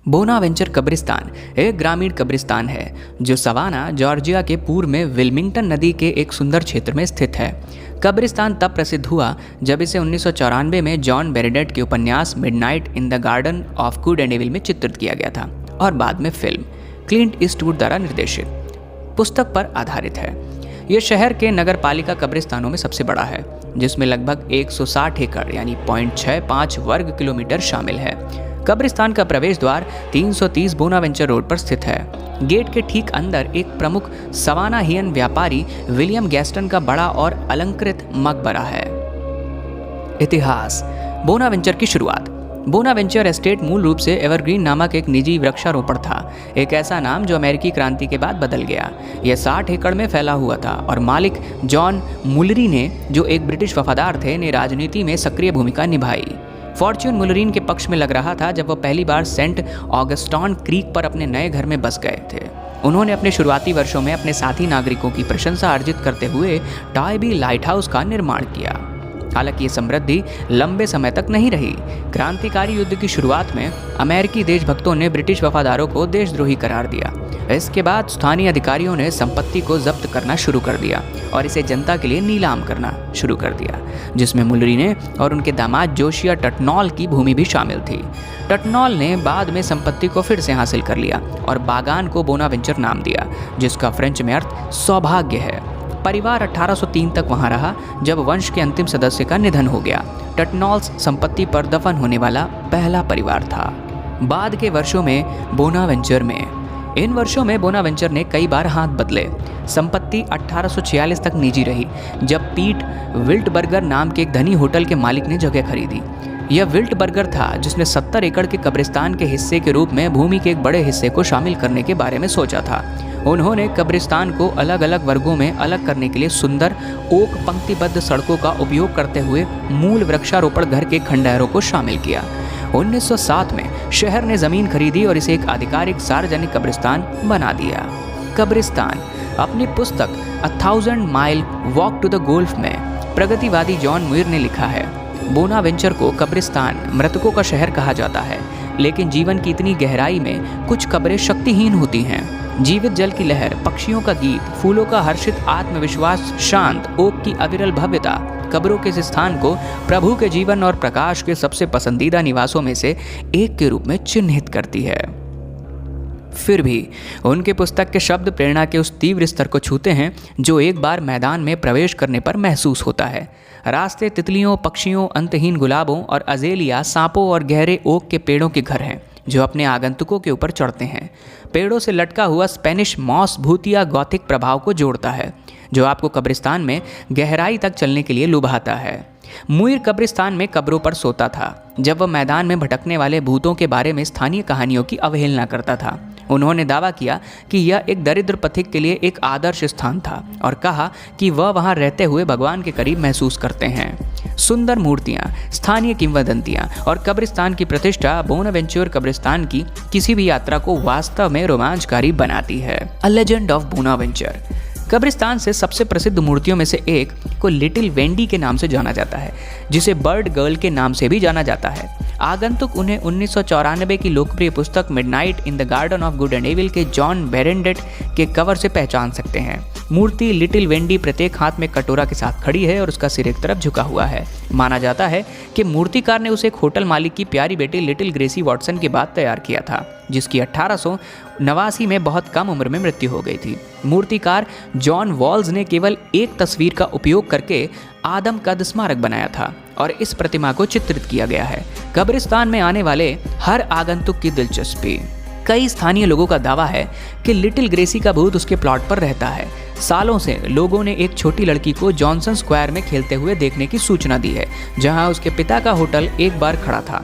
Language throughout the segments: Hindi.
बोनावेंचर कब्रिस्तान एक ग्रामीण कब्रिस्तान है जो सवाना जॉर्जिया के पूर्व में विल्मिंगटन नदी के एक सुंदर क्षेत्र में स्थित है। कब्रिस्तान तब प्रसिद्ध हुआ जब इसे 1994 में जॉन बेनेडिक्ट के उपन्यास midnight in the garden of good and evil में चित्रित किया गया था और बाद में फिल्म क्लिंट ईस्टवुड द्वारा निर्देशित पुस्तक पर आधारित है। यह शहर के नगरपालिका कब्रिस्तानों में सबसे बड़ा है, जिसमें लगभग 160 एकड़ यानी 0.65 वर्ग किलोमीटर शामिल है। कब्रिस्तान का प्रवेश द्वार 330 बोनावेंचर रोड पर स्थित है। गेट के ठीक अंदर एक प्रमुख सवानाहियन व्यापारी विलियम गैस्टन का बड़ा और अलंकृत मकबरा है। इतिहास। बोनावेंचर की शुरुआत। बोनावेंचर एस्टेट मूल रूप से एवरग्रीन नामक एक निजी वृक्षारोपण था, एक ऐसा नाम जो अमेरिकी क्रांति के बाद बदल गया। यह 60 एकड़ में फैला हुआ था और मालिक जॉन मुलरी ने, जो एक ब्रिटिश वफादार थे, ने राजनीति में सक्रिय भूमिका निभाई। फॉर्च्यून मुलरीन के पक्ष में लग रहा था जब वह पहली बार सेंट ऑगस्टाइन क्रीक पर अपने नए घर में बस गए थे। उन्होंने अपने शुरुआती वर्षों में अपने साथी नागरिकों की प्रशंसा अर्जित करते हुए टॉयबी लाइट हाउस का निर्माण किया। हालांकि ये समृद्धि लंबे समय तक नहीं रही। क्रांतिकारी युद्ध की शुरुआत में अमेरिकी देशभक्तों ने ब्रिटिश वफादारों को देशद्रोही करार दिया। इसके बाद स्थानीय अधिकारियों ने संपत्ति को जब्त करना शुरू कर दिया और इसे जनता के लिए नीलाम करना शुरू कर दिया, जिसमें मुलरी ने और उनके दामाद जोशिया टटनॉल की भूमि भी शामिल थी। टटनॉल ने बाद में संपत्ति को फिर से हासिल कर लिया और बागान को बोनावेंचर नाम दिया, जिसका फ्रेंच में अर्थ सौभाग्य है। परिवार 1803 तक वहां रहा, जब वंश के अंतिम सदस्य का निधन हो गया। टटनॉल्स संपत्ति पर दफन होने वाला पहला परिवार था। बाद के वर्षों में बोनावेंचर ने कई बार हाथ बदले। संपत्ति 1846 तक निजी रही, जब पीट विल्टबर्गर नाम के एक धनी होटल के मालिक ने जगह खरीदी। यह विल्टबर्गर था जिसने 70 एकड़ के कब्रिस्तान के हिस्से के रूप में भूमि के एक बड़े हिस्से को शामिल करने के बारे में सोचा था। उन्होंने कब्रिस्तान को अलग अलग वर्गों में अलग करने के लिए सुंदर ओक पंक्तिबद्ध सड़कों का उपयोग करते हुए मूल वृक्षारोपण घर के खंडहरों को शामिल किया। 1907 में शहर ने जमीन खरीदी और इसे एक आधिकारिक सार्वजनिक कब्रिस्तान बना दिया। कब्रिस्तान। अपनी पुस्तक a 1000 mile walk to the golf में प्रगतिवादी जॉन मुइर ने लिखा है, बोनावेंचर को कब्रिस्तान मृतकों का शहर कहा जाता है, लेकिन जीवन की इतनी गहराई में कुछ कब्रें शक्तिहीन होती हैं। जीवित जल की लहर, पक्षियों का गीत, फूलों का हर्षित आत्मविश्वास, शांत ओक की अविरल भव्यता कब्रों के इस स्थान को प्रभु के जीवन और प्रकाश के सबसे पसंदीदा निवासों में से एक के रूप में चिन्हित करती है। फिर भी उनके पुस्तक के शब्द प्रेरणा के उस तीव्र स्तर को छूते हैं जो एक बार मैदान में प्रवेश करने पर महसूस होता है। रास्ते तितलियों, पक्षियों, अंतहीन गुलाबों और अजेलिया, सांपों और गहरे ओक के पेड़ों के घर हैं जो अपने आगंतुकों के ऊपर चढ़ते हैं। पेड़ों से लटका हुआ स्पेनिश मॉस भूतिया गॉथिक प्रभाव को जोड़ता है, जो आपको कब्रिस्तान में गहराई तक चलने के लिए लुभाता है। मुइर कब्रिस्तान में कब्रों पर सोता था, जब वह मैदान में भटकने वाले भूतों के बारे में स्थानीय कहानियों की अवहेलना करता था। उन्होंने दावा किया कि यह एक दरिद्र पथिक के लिए एक आदर्श स्थान था और कहा कि वह वहां रहते हुए भगवान के करीब महसूस करते हैं। सुंदर मूर्तियां, स्थानीय किंवदंतियां और कब्रिस्तान की प्रतिष्ठा बोनावेंचर कब्रिस्तान की किसी भी यात्रा को वास्तव में रोमांचकारी बनाती है। A legend of Bonaventure. कब्रिस्तान से सबसे प्रसिद्ध मूर्तियों में से एक को लिटिल वेंडी के नाम से जाना जाता है, जिसे बर्ड गर्ल के नाम से भी जाना जाता है। आगंतुक उन्हें 1994 की लोकप्रिय पुस्तक midnight in the garden of good and evil के जॉन बेरेंडेक्ट के कवर से पहचान सकते हैं। मूर्ति लिटिल वेंडी प्रत्येक हाथ में कटोरा के साथ खड़ी है और उसका सिर एक तरफ झुका हुआ है। माना जाता है कि मूर्तिकार ने उसे एक होटल मालिक की प्यारी बेटी लिटिल ग्रेसी वॉटसन के बाद तैयार किया था, जिसकी 1889 में बहुत कम उम्र में मृत्यु हो गई थी। मूर्तिकार जॉन वॉल्स ने केवल एक तस्वीर का उपयोग करके आदम कद स्मारक बनाया था और इस प्रतिमा को चित्रित किया गया है। कब्रिस्तान में आने वाले हर आगंतुक की दिलचस्पी। कई स्थानीय लोगों का दावा है कि लिटिल ग्रेसी का भूत उसके प्लॉट पर रहता है। सालों से लोगों ने एक छोटी लड़की को जॉनसन स्क्वायर में खेलते हुए देखने की सूचना दी है, जहां उसके पिता का होटल एक बार खड़ा था।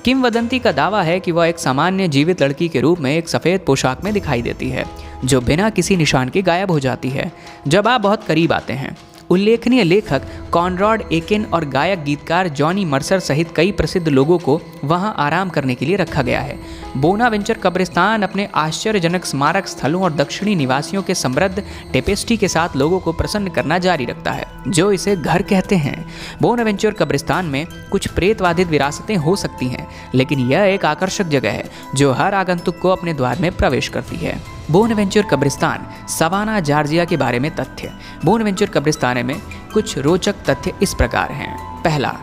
किंवदंती का दावा है कि वह एक सामान्य जीवित लड़की के रूप में एक सफ़ेद पोशाक में दिखाई देती है, जो बिना किसी निशान के गायब हो जाती है जब आप बहुत करीब आते हैं। उल्लेखनीय लेखक कॉनराड एकेन और गायक गीतकार जॉनी मर्सर सहित कई प्रसिद्ध लोगों को वहां आराम करने के लिए रखा गया है। बोनावेंचर कब्रिस्तान अपने आश्चर्यजनक स्मारक स्थलों और दक्षिणी निवासियों के समृद्ध टेपेस्ट्री के साथ लोगों को प्रसन्न करना जारी रखता है, जो इसे घर कहते हैं। बोनावेंचर कब्रिस्तान में कुछ प्रेतवादित विरासतें हो सकती हैं, लेकिन यह एक आकर्षक जगह है जो हर आगंतुक को अपने द्वार में प्रवेश करती है। बोनावेंचर कब्रिस्तान, सवाना जॉर्जिया के बारे में तथ्य। बोनावेंचर कब्रिस्तान में कुछ रोचक तथ्य इस प्रकार हैं। पहला,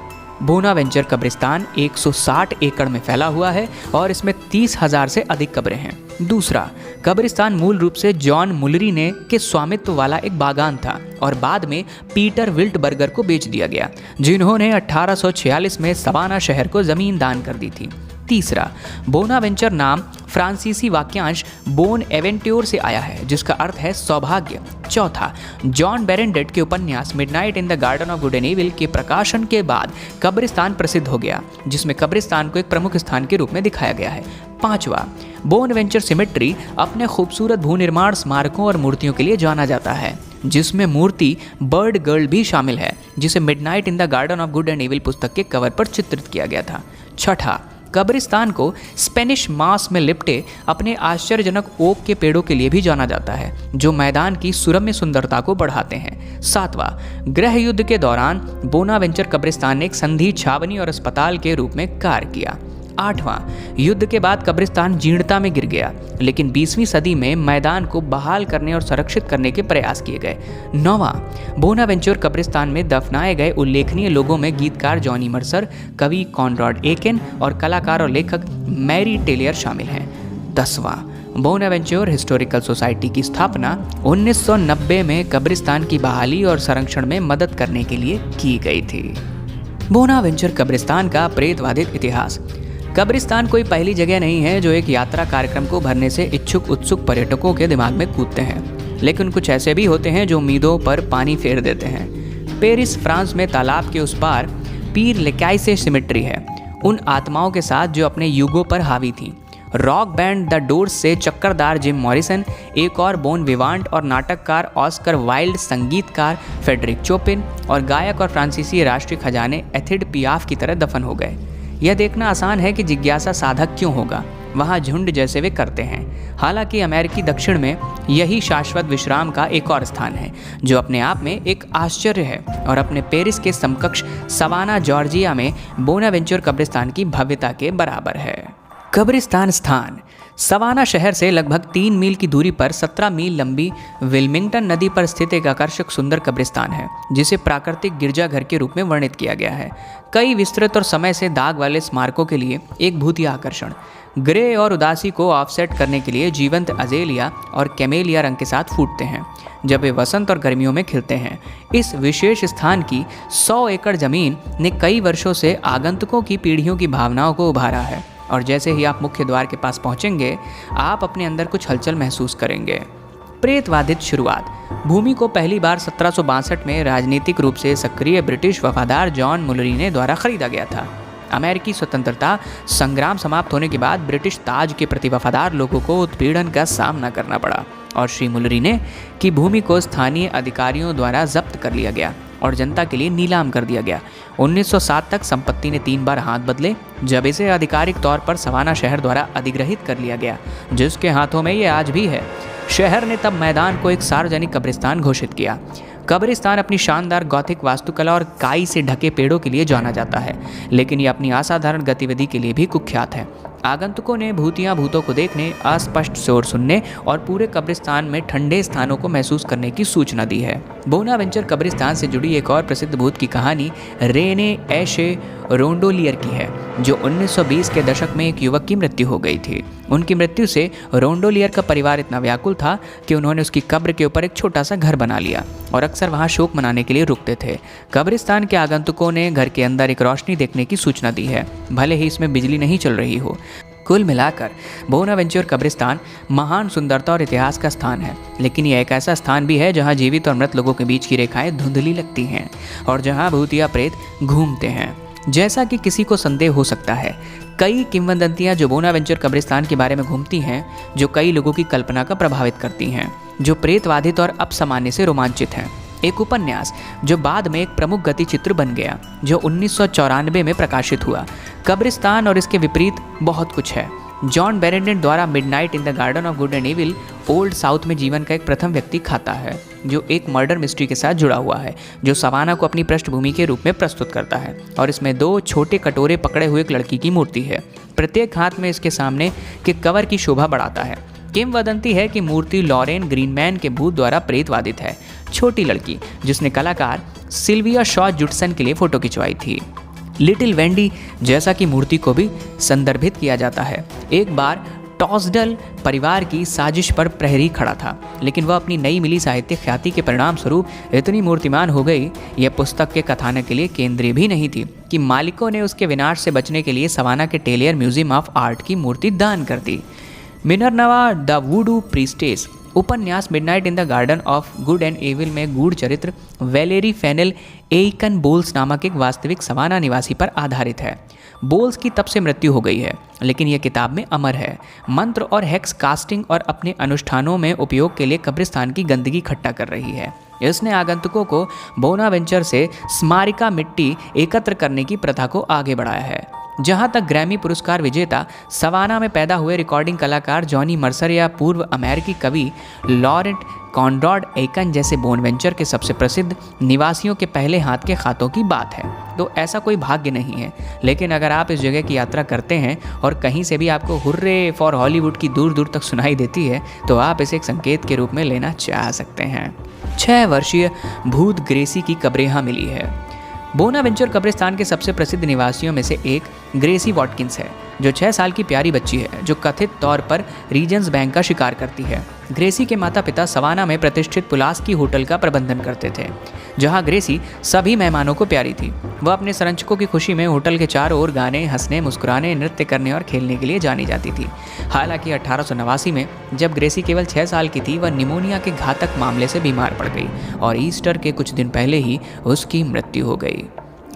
बोनावेंचर कब्रिस्तान 160 एकड़ में फैला हुआ है और इसमें 30,000 से अधिक कब्रें हैं। दूसरा, कब्रिस्तान मूल रूप से जॉन मुलरी ने के स्वामित्व वाला एक बागान था और बाद में पीटर विल्टबर्गर को बेच दिया गया, जिन्होंने 1846 में सवाना शहर को जमीन दान कर दी थी। तीसरा, बोनावेंचर नाम फ्रांसीसी वाक्यांश बोन एवेंट्योर से आया है, जिसका अर्थ है सौभाग्य। चौथा, जॉन बेरेंडेट के उपन्यास midnight in the garden of good and evil के प्रकाशन के बाद कब्रिस्तान प्रसिद्ध हो गया, जिसमें कब्रिस्तान को एक प्रमुख स्थान के रूप में दिखाया गया है। पांचवा, बोनावेंचर सिमेट्री अपने खूबसूरत भूनिर्माण स्मारकों और मूर्तियों के लिए जाना जाता है, जिसमें मूर्ति बर्ड गर्ल भी शामिल है, जिसे midnight in the garden of good and evil पुस्तक के कवर पर चित्रित किया गया था। छठा, कब्रिस्तान को स्पेनिश मांस में लिपटे अपने आश्चर्यजनक ओक के पेड़ों के लिए भी जाना जाता है, जो मैदान की सुरम्य सुंदरता को बढ़ाते हैं। सातवां, गृह युद्ध के दौरान बोनावेंचर कब्रिस्तान ने एक संधि छावनी और अस्पताल के रूप में कार्य किया। आठवां, युद्ध के बाद कब्रिस्तान जीर्णता में गिर गया, लेकिन 20वीं सदी में मैदान को बहाल करने और संरक्षित करने के प्रयास किए गए। नौवां, बोनावेंचर कब्रिस्तान में दफनाए गए उल्लेखनीय लोगों में गीतकार जॉनी मर्सर, कवि कॉनराड एकेन और कलाकार और लेखक मैरी टेलियर शामिल हैं। 10वां, बोनावेंचर हिस्टोरिकल सोसाइटी की स्थापना 1990 में कब्रिस्तान की बहाली और संरक्षण में मदद करने के लिए की गई थी। बोनावेंचर कब्रिस्तान का प्रेतवादित इतिहास। कब्रिस्तान कोई पहली जगह नहीं है जो एक यात्रा कार्यक्रम को भरने से इच्छुक उत्सुक पर्यटकों के दिमाग में कूदते हैं, लेकिन कुछ ऐसे भी होते हैं जो उम्मीदों पर पानी फेर देते हैं। पेरिस, फ्रांस में तालाब के उस पार पीर लेकाइसे सिमेट्री है, उन आत्माओं के साथ जो अपने युगों पर हावी थीं। रॉक बैंड द डोर्स से चक्करदार जिम मॉरिसन, एक और बोन विवांट और नाटककार ऑस्कर वाइल्ड, संगीतकार फ्रेडरिक चोपिन और गायक और फ्रांसीसी राष्ट्रीय खजाने एथिड पियाफ की तरह दफन हो गए। यह देखना आसान है कि जिज्ञासा साधक क्यों होगा, वहाँ झुंड जैसे वे करते हैं। हालांकि अमेरिकी दक्षिण में यही शाश्वत विश्राम का एक और स्थान है, जो अपने आप में एक आश्चर्य है और अपने पेरिस के समकक्ष सवाना जॉर्जिया में बोनावेंचर कब्रिस्तान की भव्यता के बराबर है। कब्रिस्तान स्थान। सवाना शहर से लगभग 3 मील की दूरी पर 17 मील लंबी विल्मिंगटन नदी पर स्थित एक आकर्षक सुंदर कब्रिस्तान है, जिसे प्राकृतिक गिरजाघर के रूप में वर्णित किया गया है। कई विस्तृत और समय से दाग वाले स्मारकों के लिए एक भूतिया आकर्षण। ग्रे और उदासी को ऑफसेट करने के लिए जीवंत अजेलिया और कैमेलिया रंग के साथ फूटते हैं, जब वे वसंत और गर्मियों में खिलते हैं। इस विशेष स्थान की 100 एकड़ जमीन ने कई वर्षों से आगंतुकों की पीढ़ियों की भावनाओं को उभारा है, और जैसे ही आप मुख्य द्वार के पास पहुंचेंगे, आप अपने अंदर कुछ हलचल महसूस करेंगे। प्रेतवादित शुरुआत। भूमि को पहली बार 1762 में राजनीतिक रूप से सक्रिय ब्रिटिश वफादार जॉन मुलरी ने द्वारा खरीदा गया था। अमेरिकी स्वतंत्रता संग्राम समाप्त होने के बाद ब्रिटिश ताज के प्रति वफादार लोगों को उत्पीड़न का सामना करना पड़ा और श्री मुलरी ने की भूमि को स्थानीय अधिकारियों द्वारा जब्त कर लिया गया और जनता के लिए नीलाम कर दिया गया। 1907 तक संपत्ति ने 3 बार हाथ बदले, जब इसे आधिकारिक तौर पर सवाना शहर द्वारा अधिग्रहित कर लिया गया, जिसके हाथों में ये आज भी है। शहर ने तब मैदान को एक सार्वजनिक कब्रिस्तान घोषित किया। कब्रिस्तान अपनी शानदार गॉथिक वास्तुकला और काई से ढके पेड़ों के लिए जाना जाता है, लेकिन ये अपनी असाधारण गतिविधि के लिए भी कुख्यात है। आगंतुकों ने भूतों को देखने, अस्पष्ट शोर सुनने और पूरे कब्रिस्तान में ठंडे स्थानों को महसूस करने की सूचना दी है। बोनावेंचर कब्रिस्तान से जुड़ी एक और प्रसिद्ध भूत की कहानी रेने एशे रोंडोलियर की है, जो 1920 के दशक में एक युवक की मृत्यु हो गई थी। उनकी मृत्यु से रोंडोलियर का परिवार इतना व्याकुल था कि उन्होंने उसकी कब्र के ऊपर एक छोटा सा घर बना लिया और अक्सर वहां शोक मनाने के लिए रुकते थे। कब्रिस्तान के आगंतुकों ने घर के अंदर एक रोशनी देखने की सूचना दी है, भले ही इसमें बिजली नहीं चल रही हो। कुल मिलाकर बोनावेंचर कब्रिस्तान महान सुंदरता और इतिहास का स्थान है, लेकिन यह एक ऐसा स्थान भी है जहां जीवित और मृत लोगों के बीच की रेखाएं धुंधली लगती हैं और जहां भूतिया प्रेत घूमते हैं। जैसा कि किसी को संदेह हो सकता है, कई किंवदंतियां जो बोनावेंचर कब्रिस्तान के बारे में घूमती हैं, जो कई लोगों की कल्पना का प्रभावित करती हैं, जो प्रेतवादित और अपसामान्य से रोमांचित हैं। एक उपन्यास जो बाद में एक प्रमुख गति चित्र बन गया, जो 1994 में प्रकाशित हुआ। कब्रिस्तान और इसके विपरीत बहुत कुछ है। जॉन बेरेंडेन द्वारा midnight in the garden of good and evil old south में जीवन का एक प्रथम व्यक्ति खाता है, जो एक मर्डर मिस्ट्री के साथ जुड़ा हुआ है, जो सवाना को अपनी पृष्ठभूमि के रूप में प्रस्तुत करता है। और इसमें 2 छोटे कटोरे पकड़े हुए एक लड़की की मूर्ति है। प्रत्येक हाथ में इसके सामने के कवर की शोभा बढ़ाता है। किंवदंती है कि मूर्ति लॉरेन ग्रीनमैन के भूत द्वारा प्रेतवादित है, छोटी लड़की जिसने कलाकार सिल्विया शॉ जुडसन के लिए फोटो खिंचवाई थी। लिटिल वेंडी जैसा कि मूर्ति को भी संदर्भित किया जाता है। एक बार टॉसडल परिवार की साजिश पर प्रहरी खड़ा था, लेकिन वह अपनी नई मिली साहित्यिक ख्याति के परिणाम स्वरूप इतनी मूर्तिमान हो गई, यह पुस्तक के कथानक के लिए केंद्रीय भी नहीं थी, कि मालिकों ने उसके विनाश से बचने के लिए सवाना के टेलियर म्यूजियम ऑफ आर्ट की मूर्ति दान कर दी। मिनर्वा द वुडू प्रीस्टेस उपन्यास midnight in the garden of good and evil में गूढ़ चरित्र वैलेरी फेनेल एइकन बोल्स नामक एक वास्तविक सवाना निवासी पर आधारित है। बोल्स की तब से मृत्यु हो गई है, लेकिन यह किताब में अमर है। मंत्र और हेक्स कास्टिंग और अपने अनुष्ठानों में उपयोग के लिए कब्रिस्तान की गंदगी इकट्ठा कर रही है। इसने आगंतुकों को बोनावेंचर से स्मारिका मिट्टी एकत्र करने की प्रथा को आगे बढ़ाया है। जहां तक ग्रैमी पुरस्कार विजेता सवाना में पैदा हुए रिकॉर्डिंग कलाकार जॉनी मर्सर या पूर्व अमेरिकी कवि लॉरेंट कॉनरॉड एइकन जैसे बोनवेंचर के सबसे प्रसिद्ध निवासियों के पहले हाथ के खातों की बात है, तो ऐसा कोई भाग्य नहीं है। लेकिन अगर आप इस जगह की यात्रा करते हैं और कहीं से भी आपको हुर्रे फॉर हॉलीवुड की दूर दूर तक सुनाई देती है, तो आप इसे एक संकेत के रूप में लेना चाह सकते हैं। 6 वर्षीय भूत ग्रेसी की कब्र यहाँ मिली है। बोनावेंचर कब्रिस्तान के सबसे प्रसिद्ध निवासियों में से एक ग्रेसी वॉटकिंस है, जो 6 साल की प्यारी बच्ची है, जो कथित तौर पर रीजेंस बैंक का शिकार करती है। ग्रेसी के माता पिता सवाना में प्रतिष्ठित पुलास्की होटल का प्रबंधन करते थे, जहां ग्रेसी सभी मेहमानों को प्यारी थी। वह अपने संरक्षकों की खुशी में होटल के चारों ओर गाने, हंसने, मुस्कुराने, नृत्य करने और खेलने के लिए जानी जाती थी। हालांकि 1889 में जब ग्रेसी केवल 6 साल की थी, वह निमोनिया के घातक मामले से बीमार पड़ गई और ईस्टर के कुछ दिन पहले ही उसकी मृत्यु हो गई।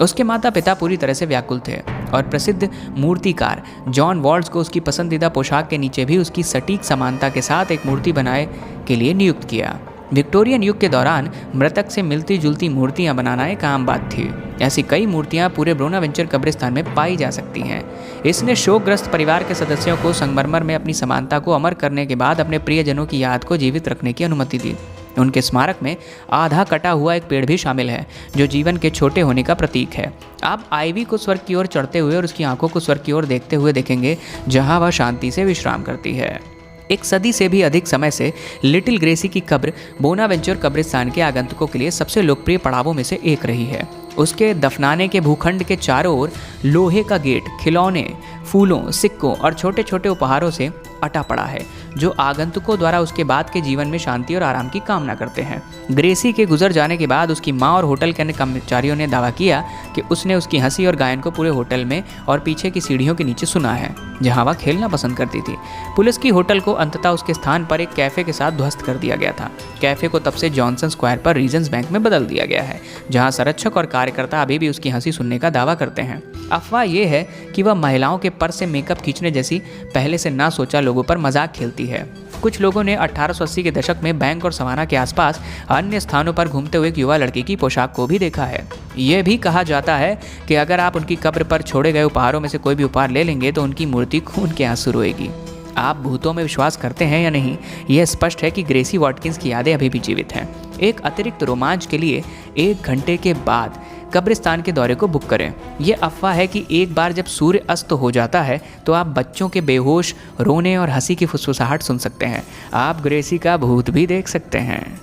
उसके माता पिता पूरी तरह से व्याकुल थे और प्रसिद्ध मूर्तिकार जॉन वॉल्ट्स को उसकी पसंदीदा पोशाक के नीचे भी उसकी सटीक समानता के साथ एक मूर्ति बनाए के लिए नियुक्त किया। विक्टोरियन युग के दौरान मृतक से मिलती जुलती मूर्तियां बनाना एक आम बात थी। ऐसी कई मूर्तियां पूरे बोनावेंचर कब्रिस्तान में पाई जा सकती हैं। इसने शोकग्रस्त परिवार के सदस्यों को संगमरमर में अपनी समानता को अमर करने के बाद अपने प्रियजनों की याद को जीवित रखने की अनुमति दी। उनके स्मारक में आधा कटा हुआ एक पेड़ भी शामिल है, जो जीवन के छोटे होने का प्रतीक है। आप आइवी को स्वर्ग की ओर चढ़ते हुए और उसकी आंखों को स्वर्ग की ओर देखते हुए देखेंगे, जहां वह शांति से विश्राम करती है। एक सदी से भी अधिक समय से लिटिल ग्रेसी की कब्र बोनावेंचर कब्रिस्तान के आगंतुकों के लिए सबसे लोकप्रिय पड़ावों में से एक रही है। उसके दफनाने के भूखंड के चारों ओर लोहे का गेट खिलौने, फूलों, सिक्कों और छोटे छोटे उपहारों से अटा पड़ा है, जो आगंतुकों द्वारा उसके बाद के जीवन में शांति और आराम की कामना करते हैं। ग्रेसी के गुजर जाने के बाद उसकी मां और होटल के अन्य कर्मचारियों ने दावा किया कि उसने उसकी हंसी और गायन को पूरे होटल में और पीछे की सीढ़ियों के नीचे सुना है, जहां वह खेलना पसंद करती थी। पुलिस की होटल को अंततः उसके स्थान पर एक कैफे के साथ ध्वस्त कर दिया गया था। कैफे को तब से जॉनसन स्क्वायर पर रीजेंस बैंक में बदल दिया गया है, जहां संरक्षक और कार्यकर्ता अभी भी उसकी हंसी सुनने का दावा करते हैं। अफवाह यह है कि वह महिलाओं के पर से मेकअप खींचने जैसी पहले से ना सोचा लोगों पर मजाक खेलती है। कुछ लोगों ने 1880 के दशक में बैंक और सवाना के आसपास अन्य स्थानों पर घूमते हुए एक युवा लड़की की पोशाक को भी देखा है। यह भी कहा जाता है कि अगर आप उनकी कब्र पर छोड़े गए उपहारों में से कोई भी उपहार ले लेंगे तो उनकी मूर्ति खून के आंसू रोएगी। आप भूतों में विश्वास करते हैं या नहीं, यह स्पष्ट है कि ग्रेसी वॉटकिंस की यादें अभी भी जीवित हैं। एक अतिरिक्त रोमांच के लिए 1 घंटे के बाद कब्रिस्तान के दौरे को बुक करें। यह अफवाह है कि एक बार जब सूर्य अस्त हो जाता है तो आप बच्चों के बेहोश रोने और हंसी की फुसफुसाहट सुन सकते हैं। आप ग्रेसी का भूत भी देख सकते हैं।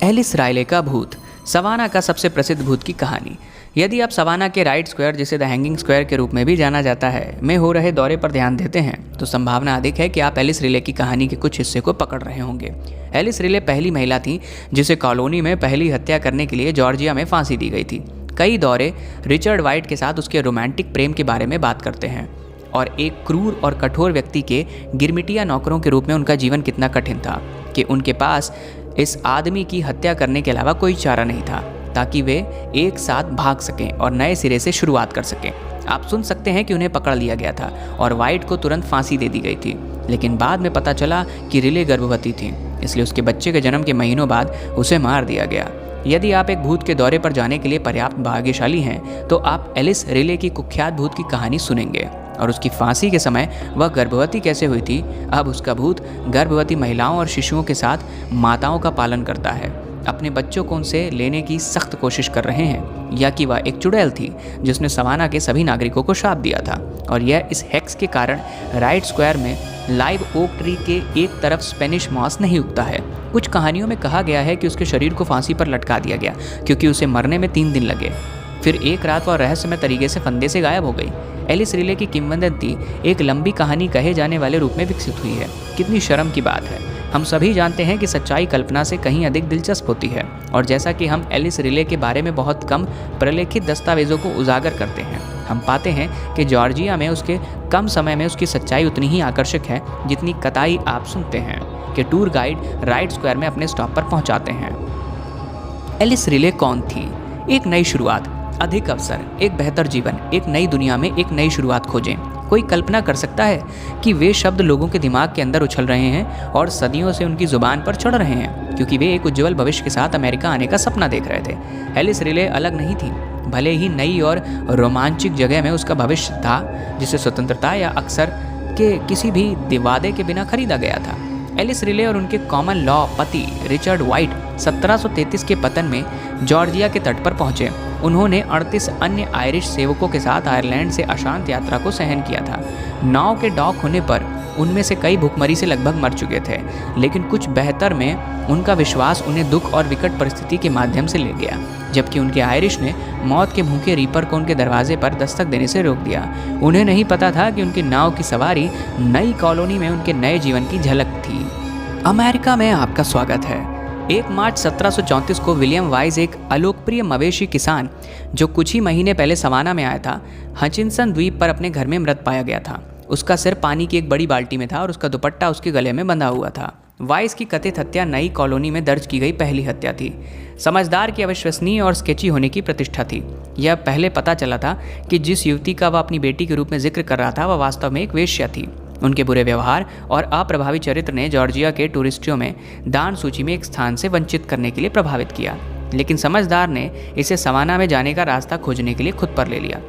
एलिस रायले का भूत, सवाना का सबसे प्रसिद्ध भूत की कहानी। यदि आप सवाना के राइट स्क्वायर, जिसे द हैंगिंग स्क्वायर के रूप में भी जाना जाता है, में हो रहे दौरे पर ध्यान देते हैं, तो संभावना अधिक है कि आप एलिस रिले की कहानी के कुछ हिस्से को पकड़ रहे होंगे। एलिस रिले पहली महिला थी जिसे कॉलोनी में पहली हत्या करने के लिए जॉर्जिया में फांसी दी गई थी। कई दौरे रिचर्ड वाइट के साथ उसके रोमांटिक प्रेम के बारे में बात करते हैं और एक क्रूर और कठोर व्यक्ति के गिरमिटिया नौकरों के रूप में उनका जीवन कितना कठिन था कि उनके पास इस आदमी की हत्या करने के अलावा कोई चारा नहीं था, ताकि वे एक साथ भाग सकें और नए सिरे से शुरुआत कर सकें। आप सुन सकते हैं कि उन्हें पकड़ लिया गया था और वाइट को तुरंत फांसी दे दी गई थी, लेकिन बाद में पता चला कि रिले गर्भवती थी, इसलिए उसके बच्चे के जन्म के महीनों बाद उसे मार दिया गया। यदि आप एक भूत के दौरे पर जाने के लिए पर्याप्त भाग्यशाली हैं तो आप एलिस रिले की कुख्यात भूत की कहानी सुनेंगे और उसकी फांसी के समय वह गर्भवती कैसे हुई थी। अब उसका भूत गर्भवती महिलाओं और शिशुओं के साथ माताओं का पालन करता है, अपने बच्चों को उनसे लेने की सख्त कोशिश कर रहे हैं, या कि वह एक चुड़ैल थी जिसने सवाना के सभी नागरिकों को श्राप दिया था और यह इस हेक्स के कारण राइट स्क्वायर में लाइव ओक ट्री के एक तरफ स्पेनिश मॉस नहीं उगता है। कुछ कहानियों में कहा गया है कि उसके शरीर को फांसी पर लटका दिया गया क्योंकि उसे मरने में 3 दिन लगे। फिर एक रात वह रहस्यमय तरीके से फंदे से गायब हो गई। एलिस रिले की किंवदंती एक लंबी कहानी कहे जाने वाले रूप में विकसित हुई है। कितनी शर्म की बात है। हम सभी जानते हैं कि सच्चाई कल्पना से कहीं अधिक दिलचस्प होती है और जैसा कि हम एलिस रिले के बारे में बहुत कम प्रलेखित दस्तावेजों को उजागर करते हैं, हम पाते हैं कि जॉर्जिया में उसके कम समय में उसकी सच्चाई उतनी ही आकर्षक है जितनी कताई आप सुनते हैं कि टूर गाइड राइट स्क्वायर में अपने स्टॉप पर पहुंचाते हैं। एलिस रिले कौन थी? एक नई शुरुआत, अधिक अवसर, एक बेहतर जीवन, एक नई दुनिया में एक नई शुरुआत खोजें। कोई कल्पना कर सकता है कि वे शब्द लोगों के दिमाग के अंदर उछल रहे हैं और सदियों से उनकी जुबान पर चढ़ रहे हैं क्योंकि वे एक उज्जवल भविष्य के साथ अमेरिका आने का सपना देख रहे थे। एलिस रिले अलग नहीं थी, भले ही नई और रोमांचक जगह में उसका भविष्य था जिसे स्वतंत्रता या अक्सर के किसी भी वादे के बिना खरीदा गया था। एलिस रिले और उनके कॉमन लॉ पति रिचर्ड व्हाइट 1733 के पतन में जॉर्जिया के तट पर पहुंचे। उन्होंने 38 अन्य आयरिश सेवकों के साथ आयरलैंड से अशांत यात्रा को सहन किया था। नाव के डॉक होने पर उनमें से कई भूखमरी से लगभग मर चुके थे, लेकिन कुछ बेहतर में उनका विश्वास उन्हें दुख और विकट परिस्थिति के माध्यम से ले गया, जबकि उनके आयरिश ने मौत के भूखे रीपर को उनके दरवाजे पर दस्तक देने से रोक दिया। उन्हें नहीं पता था कि उनकी नाव की सवारी नई कॉलोनी में उनके नए जीवन की झलक थी। अमेरिका में आपका स्वागत है। 1 मार्च 1734 को विलियम वाइज, एक अलोकप्रिय मवेशी किसान जो कुछ ही महीने पहले सवाना में आया था, हचिनसन द्वीप पर अपने घर में मृत पाया गया था। उसका सिर पानी की एक बड़ी बाल्टी में था और उसका दुपट्टा उसके गले में बंधा हुआ था। वाइस की कथित हत्या नई कॉलोनी में दर्ज की गई पहली हत्या थी। समझदार की अविश्वसनीय और स्केची होने की प्रतिष्ठा थी। यह पहले पता चला था कि जिस युवती का वह अपनी बेटी के रूप में जिक्र कर रहा था वह वास्तव में एक वेश्या थी। उनके बुरे व्यवहार और अप्रभावी चरित्र ने जॉर्जिया के टूरिस्टों में दान सूची में एक स्थान से वंचित करने के लिए प्रभावित किया, लेकिन समझदार ने इसे सवाना में जाने का रास्ता खोजने के लिए खुद पर ले लिया।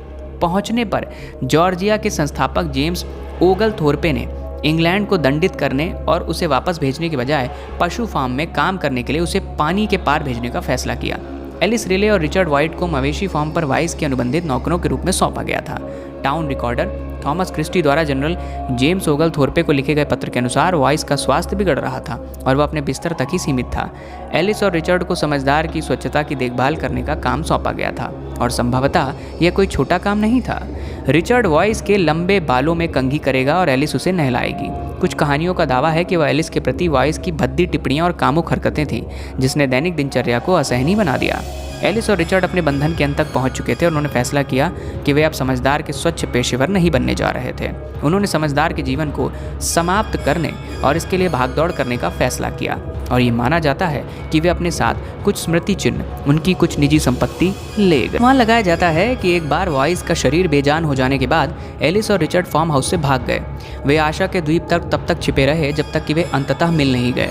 पहुंचने पर जॉर्जिया के संस्थापक जेम्स ओगलथोर्पे ने इंग्लैंड को दंडित करने और उसे वापस भेजने के बजाय पशु फार्म में काम करने के लिए उसे पानी के पार भेजने का फैसला किया। एलिस रिले और रिचर्ड व्हाइट को मवेशी फार्म पर वाइस के अनुबंधित नौकरों के रूप में सौंपा गया था। टाउन रिकॉर्डर थॉमस क्रिस्टी द्वारा जनरल जेम्स ओगलथोर्पे को लिखे गए पत्र के अनुसार वाइस का स्वास्थ्य बिगड़ रहा था और वह अपने बिस्तर तक ही सीमित था। एलिस और रिचर्ड को समझदार की स्वच्छता की देखभाल करने का काम सौंपा गया था और संभवतः यह कोई छोटा काम नहीं था। रिचर्ड वाइस के लंबे बालों में कंघी करेगा और एलिस उसे नहलाएगी। कुछ कहानियों का दावा है कि वह एलिस के प्रति वाइस की भद्दी टिप्पणियां और कामुक हरकतें थीं, जिसने दैनिक दिनचर्या को असहनीय बना दिया। एलिस और रिचर्ड अपने बंधन के अंत तक पहुंच चुके थे और उन्होंने फैसला किया कि वे अब समझदार के स्वच्छ पेशेवर नहीं बनने जा रहे थे। उन्होंने समझदार के जीवन को समाप्त करने और इसके लिए भागदौड़ करने का फैसला किया और ये माना जाता है कि वे अपने साथ कुछ स्मृति चिन्ह, उनकी कुछ निजी संपत्ति ले गए। वहाँ लगाया जाता है कि एक बार वाइस का शरीर बेजान हो जाने के बाद एलिस और रिचर्ड फार्म हाउस से भाग गए। वे आशा के द्वीप तक तब तक छिपे रहे जब तक कि वे अंततः मिल नहीं गए,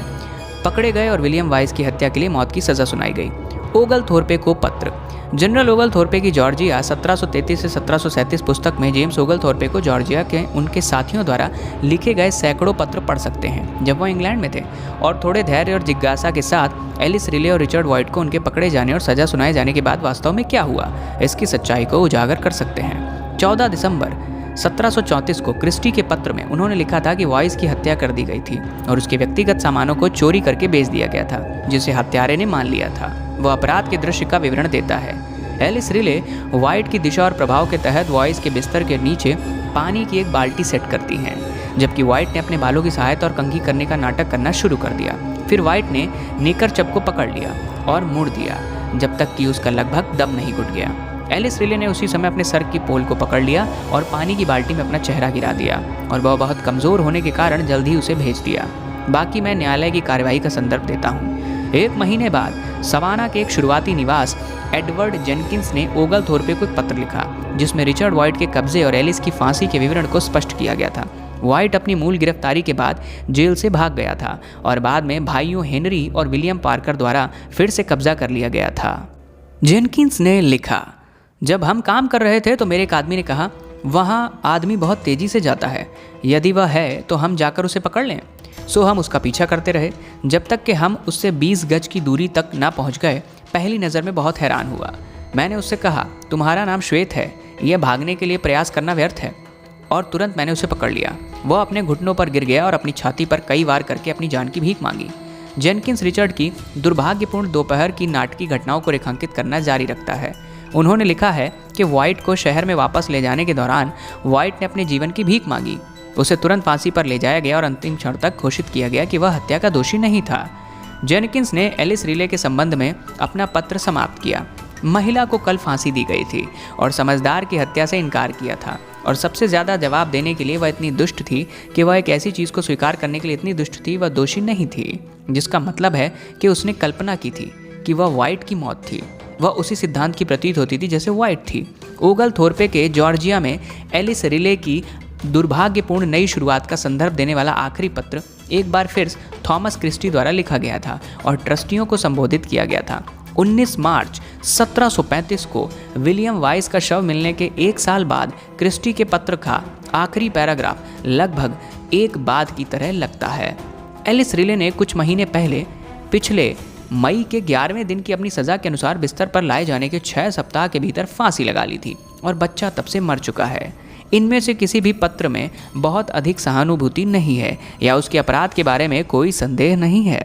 पकड़े गए और विलियम वाइस की हत्या के लिए मौत की सजा सुनाई गई। ओगलथोर्पे को पत्र। जनरल ओगलथोर्पे की जॉर्जिया 1733 से 1737 पुस्तक में जेम्स ओगलथोर्पे को जॉर्जिया के उनके साथियों द्वारा लिखे गए सैकड़ों पत्र पढ़ सकते हैं जब वो इंग्लैंड में थे, और थोड़े धैर्य और जिज्ञासा के साथ एलिस रिले और रिचर्ड व्हाइट को उनके पकड़े जाने और सजा सुनाए जाने के बाद वास्तव में क्या हुआ इसकी सच्चाई को उजागर कर सकते हैं। 14 दिसंबर 1734 को क्रिस्टी के पत्र में उन्होंने लिखा था कि वाइस की हत्या कर दी गई थी और उसके व्यक्तिगत सामानों को चोरी करके बेच दिया गया था, जिसे हत्यारे ने मान लिया था। वह अपराध के दृश्य का विवरण देता है। एलिस रिले व्हाइट की दिशा और प्रभाव के तहत वाइस के बिस्तर के नीचे पानी की एक बाल्टी सेट करती हैं, जबकि व्हाइट ने अपने बालों की सहायता और कंघी करने का नाटक करना शुरू कर दिया। फिर व्हाइट ने नेकरचप को पकड़ लिया और मुड़ दिया जब तक कि उसका लगभग दम नहीं घुट गया। एलिस रिले ने उसी समय अपने सर की पोल को पकड़ लिया और पानी की बाल्टी में अपना चेहरा गिरा दिया और वह बहुत कमज़ोर होने के कारण जल्द ही उसे भेज दिया। बाकी मैं न्यायालय की कार्रवाई का संदर्भ देता हूँ। 1 महीने बाद सवाना के एक शुरुआती निवास एडवर्ड जेनकिंस ने ओगलथोर्पे को एक पत्र लिखा जिसमें रिचर्ड व्हाइट के कब्जे और एलिस की फांसी के विवरण को स्पष्ट किया गया था। वाइट अपनी मूल गिरफ्तारी के बाद जेल से भाग गया था और बाद में भाइयों हेनरी और विलियम पार्कर द्वारा फिर से कब्जा कर लिया गया था। जेनकिंस ने लिखा, जब हम काम कर रहे थे तो मेरे एक आदमी ने कहा, वहाँ आदमी बहुत तेज़ी से जाता है, यदि वह है तो हम जाकर उसे पकड़ लें। सो हम उसका पीछा करते रहे जब तक कि हम उससे 20 गज की दूरी तक ना पहुँच गए। पहली नज़र में बहुत हैरान हुआ। मैंने उससे कहा, तुम्हारा नाम श्वेत है, यह भागने के लिए प्रयास करना व्यर्थ है। और तुरंत मैंने उसे पकड़ लिया। वह अपने घुटनों पर गिर गया और अपनी छाती पर कई वार करके अपनी जान की भीख मांगी। जेनकिंस रिचर्ड की दुर्भाग्यपूर्ण दोपहर की नाटकीय घटनाओं को रेखांकित करना जारी रखता है। उन्होंने लिखा है कि वाइट को शहर में वापस ले जाने के दौरान वाइट ने अपने जीवन की भीख मांगी। उसे तुरंत फांसी पर ले जाया गया और अंतिम क्षण तक घोषित किया गया कि वह हत्या का दोषी नहीं था। जेनकिंस ने एलिस रिले के संबंध में अपना पत्र समाप्त किया। महिला को कल फांसी दी गई थी और समझदार की हत्या से इनकार किया था, और सबसे ज़्यादा जवाब देने के लिए वह इतनी दुष्ट थी कि वह एक ऐसी चीज़ को स्वीकार करने के लिए इतनी दुष्ट थी, वह दोषी नहीं थी, जिसका मतलब है कि उसने कल्पना की थी कि वह वाइट की मौत थी। वह उसी सिद्धांत की प्रतीत होती थी जैसे वाइट थी। ओगलथोर्पे के जॉर्जिया में एलिस रिले की दुर्भाग्यपूर्ण नई शुरुआत का संदर्भ देने वाला आखिरी पत्र एक बार फिर थॉमस क्रिस्टी द्वारा लिखा गया था और ट्रस्टियों को संबोधित किया गया था। 19 मार्च 1735 को विलियम वाइस का शव मिलने के एक साल बाद क्रिस्टी के पत्र का आखिरी पैराग्राफ लगभग एक बात की तरह लगता है। एलिस रिले ने कुछ महीने पहले पिछले मई के 11वें दिन की अपनी सज़ा के अनुसार बिस्तर पर लाए जाने के 6 सप्ताह के भीतर फांसी लगा ली थी और बच्चा तब से मर चुका है। इनमें से किसी भी पत्र में बहुत अधिक सहानुभूति नहीं है या उसके अपराध के बारे में कोई संदेह नहीं है।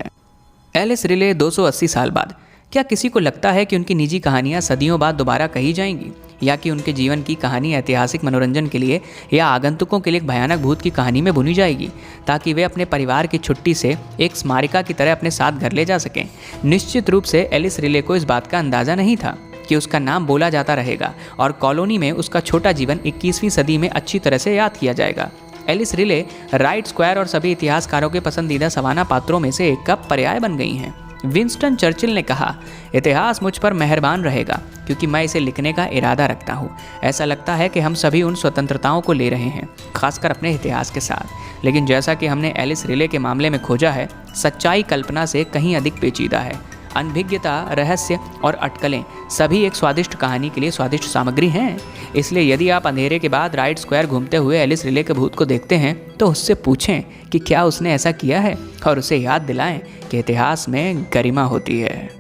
एलिस रिले 280 साल बाद, क्या किसी को लगता है कि उनकी निजी कहानियाँ सदियों बाद दोबारा कही जाएंगी, या कि उनके जीवन की कहानी ऐतिहासिक मनोरंजन के लिए या आगंतुकों के लिए एक भयानक भूत की कहानी में बुनी जाएगी ताकि वे अपने परिवार की छुट्टी से एक स्मारिका की तरह अपने साथ घर ले जा सकें? निश्चित रूप से एलिस रिले को इस बात का अंदाज़ा नहीं था कि उसका नाम बोला जाता रहेगा और कॉलोनी में उसका छोटा जीवन 21वीं सदी में अच्छी तरह से याद किया जाएगा। एलिस रिले राइट स्क्वायर और सभी इतिहासकारों के पसंदीदा सवाना पात्रों में से एक का पर्याय बन गई हैं। विंस्टन चर्चिल ने कहा, इतिहास मुझ पर मेहरबान रहेगा क्योंकि मैं इसे लिखने का इरादा रखता हूँ। ऐसा लगता है कि हम सभी उन स्वतंत्रताओं को ले रहे हैं, खासकर अपने इतिहास के साथ। लेकिन जैसा कि हमने एलिस रिले के मामले में खोजा है, सच्चाई कल्पना से कहीं अधिक पेचीदा है। अनभिज्ञता, रहस्य और अटकलें सभी एक स्वादिष्ट कहानी के लिए स्वादिष्ट सामग्री हैं। इसलिए यदि आप अंधेरे के बाद राइट स्क्वायर घूमते हुए एलिस रिले के भूत को देखते हैं तो उससे पूछें कि क्या उसने ऐसा किया है और उसे याद दिलाएं कि इतिहास में गरिमा होती है।